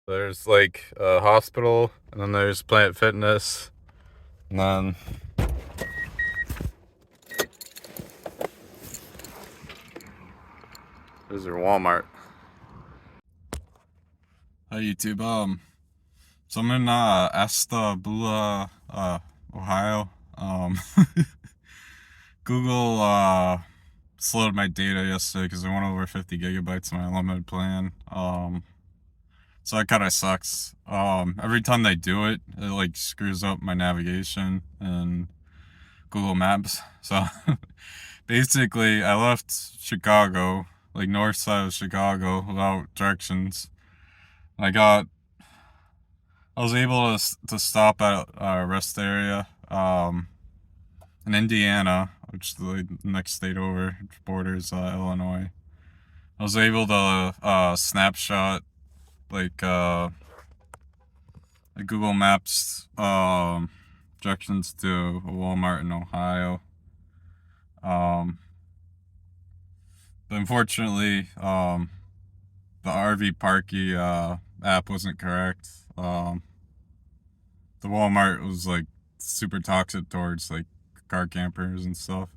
There's like a hospital, and then there's Planet Fitness, and then there's your Walmart. Hi YouTube. So I'm in Ashtabula, Ohio. Google slowed my data yesterday because I went over 50 gigabytes on my unlimited plan. So that kind of sucks. Every time they do it, it like screws up my navigation and Google Maps. So basically, I left Chicago, like north side of Chicago, without directions. I was able to stop at a rest area, in Indiana, which is the next state over, which borders Illinois. I was able to snapshot like Google Maps directions to a Walmart in Ohio. But unfortunately, the RV Parky app wasn't correct. The Walmart was like super toxic towards like car campers and stuff.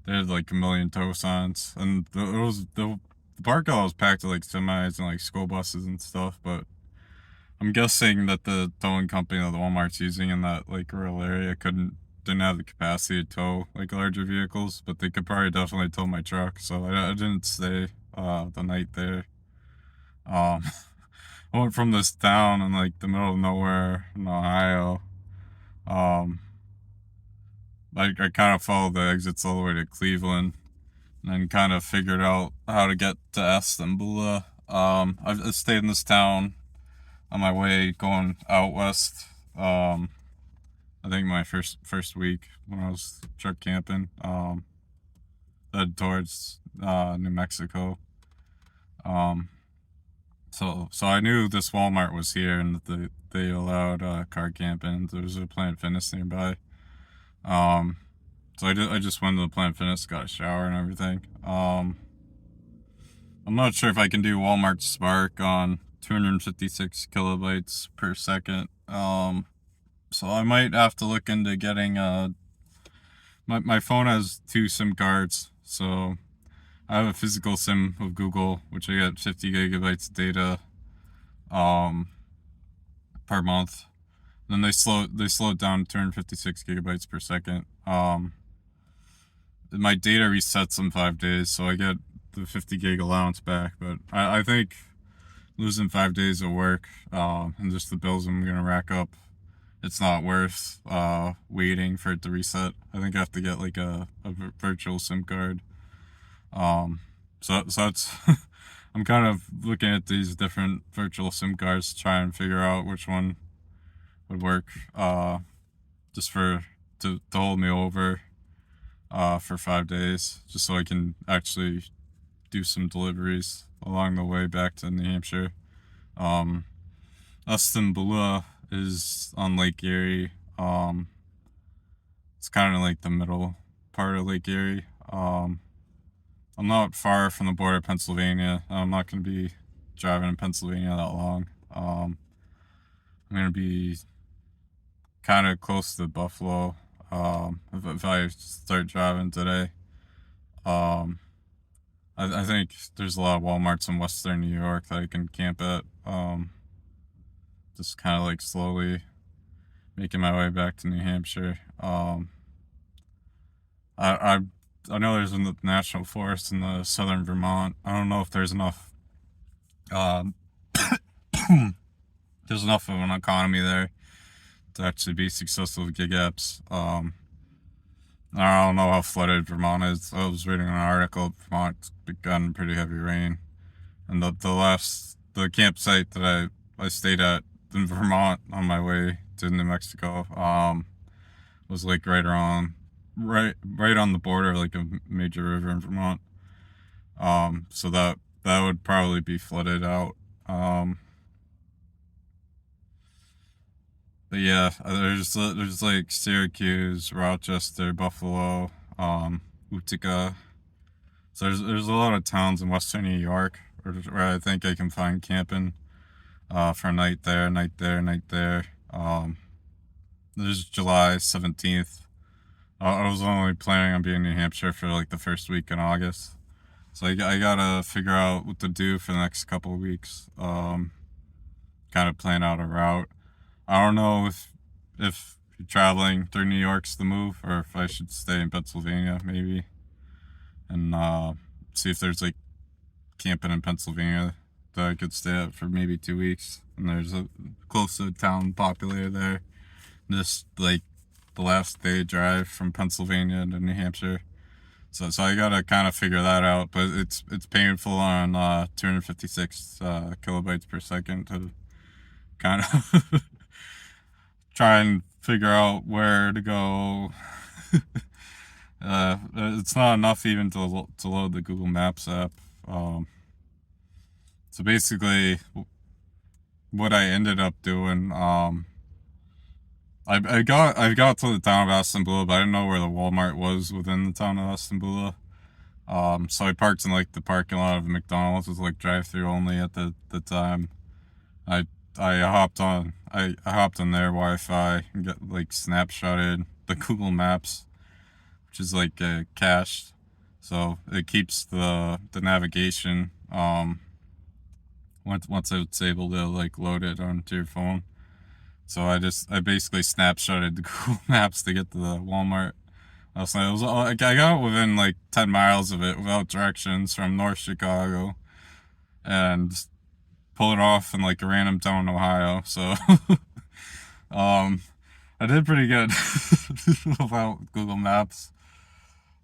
They had like a million tow signs, and the park lot was packed with like semis and like school buses and stuff. But I'm guessing that the towing company that the Walmart's using in that like rural area didn't have the capacity to tow like larger vehicles, but they could probably definitely tow my truck. So I didn't stay the night there. Um, I went from this town in like the middle of nowhere in Ohio. Um, I kind of followed the exits all the way to Cleveland, and then kind of figured out how to get to Estambulla. I stayed in this town on my way going out west. I think my first week when I was truck camping, head towards New Mexico. Um, so I knew this Walmart was here and that they allowed car camping. There was a Planet Fitness nearby. So I just went to the Planet Fitness, got a shower and everything. I'm not sure if I can do Walmart Spark on 256 kilobytes per second. So I might have to look into getting my phone has two SIM cards, so I have a physical SIM of Google, which I get 50 gigabytes of data um per month. Then they slow it down to 256 gigabytes per second. My data resets in 5 days, so I get the 50 gig allowance back. But I think losing 5 days of work and just the bills I'm gonna rack up, it's not worth waiting for it to reset. I think I have to get like a virtual SIM card. So it's I'm kind of looking at these different virtual SIM cards to try and figure out which one would work just to hold me over for 5 days, just so I can actually do some deliveries along the way back to New Hampshire. Estambulla is on Lake Erie. It's kind of like the middle part of Lake Erie. I'm not far from the border of Pennsylvania. I'm not going to be driving in Pennsylvania that long. I'm going to be kind of close to Buffalo if I start driving today. I think there's a lot of Walmarts in Western New York that I can camp at. Just kind of like slowly making my way back to New Hampshire. I I know there's a national forest in the southern Vermont. I don't know if there's enough. Um, there's enough of an economy there to actually be successful with gig apps. I don't know how flooded Vermont is. I was reading an article. Vermont's gotten pretty heavy rain, and the campsite that I stayed at in Vermont on my way to New Mexico was like right on the border of like a major river in Vermont. So that would probably be flooded out. But yeah, there's like Syracuse, Rochester, Buffalo, Utica. So there's a lot of towns in Western New York where I think I can find camping. for a night there, night there, night there. This is July 17th. I was only planning on being in New Hampshire for like the first week in August. So I gotta figure out what to do for the next couple of weeks. Kind of plan out a route. I don't know if traveling through New York's the move, or if I should stay in Pennsylvania maybe, and see if there's like camping in Pennsylvania that I could stay at for maybe 2 weeks. And there's a close to a town populated there. Just like the last day drive from Pennsylvania to New Hampshire. So I gotta kind of figure that out, but it's painful on 256 kilobytes per second to kind of try and figure out where to go. It's not enough even to load the Google Maps app. So basically, what I ended up doing, I got to the town of Istanbul, but I didn't know where the Walmart was within the town of Istanbul. So I parked in like the parking lot of McDonald's. It was like drive-through only at the time. I I hopped on their Wi-Fi and got like snapshotted the Google Maps, which is like cached, so it keeps the navigation. Once it's able to like load it onto your phone. So I basically snapshotted the Google Maps to get to the Walmart. I got within like 10 miles of it without directions from North Chicago, and pull it off in like a random town in Ohio. So um, I did pretty good without Google Maps.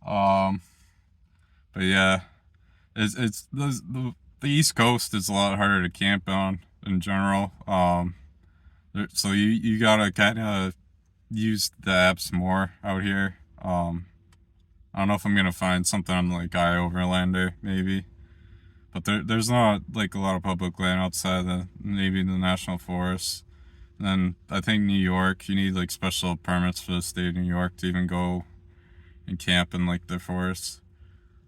Um, but yeah, it's the East Coast is a lot harder to camp on in general. So you gotta kind of use the apps more out here. I don't know if I'm gonna find something on like iOverlander maybe, but there's not like a lot of public land outside the maybe the national forest. And then I think New York, you need like special permits for the state of New York to even go and camp in like their forests.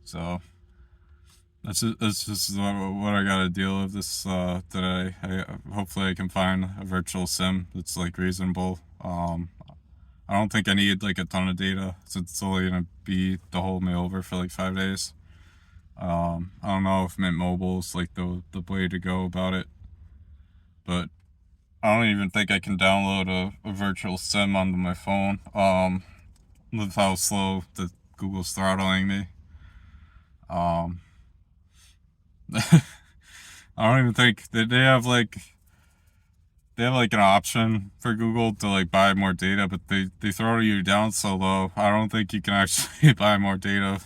So that's just what I gotta deal with this today. Hopefully I can find a virtual sim that's like reasonable. I don't think I need like a ton of data since it's only gonna be to hold me over for like 5 days. I don't know if Mint Mobile is like the way to go about it, but I don't even think I can download a virtual sim onto my phone. With how slow the Google's throttling me. Um, I don't even think they have like an option for Google to like buy more data, but they throttle you down so low. I don't think you can actually buy more data.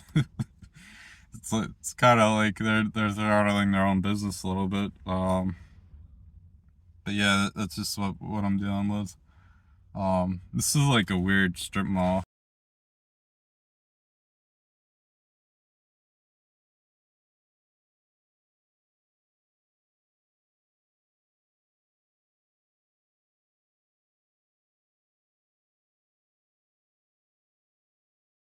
It's kind of like they're throttling their own business a little bit. But yeah, that's just what I'm dealing with. This is like a weird strip mall.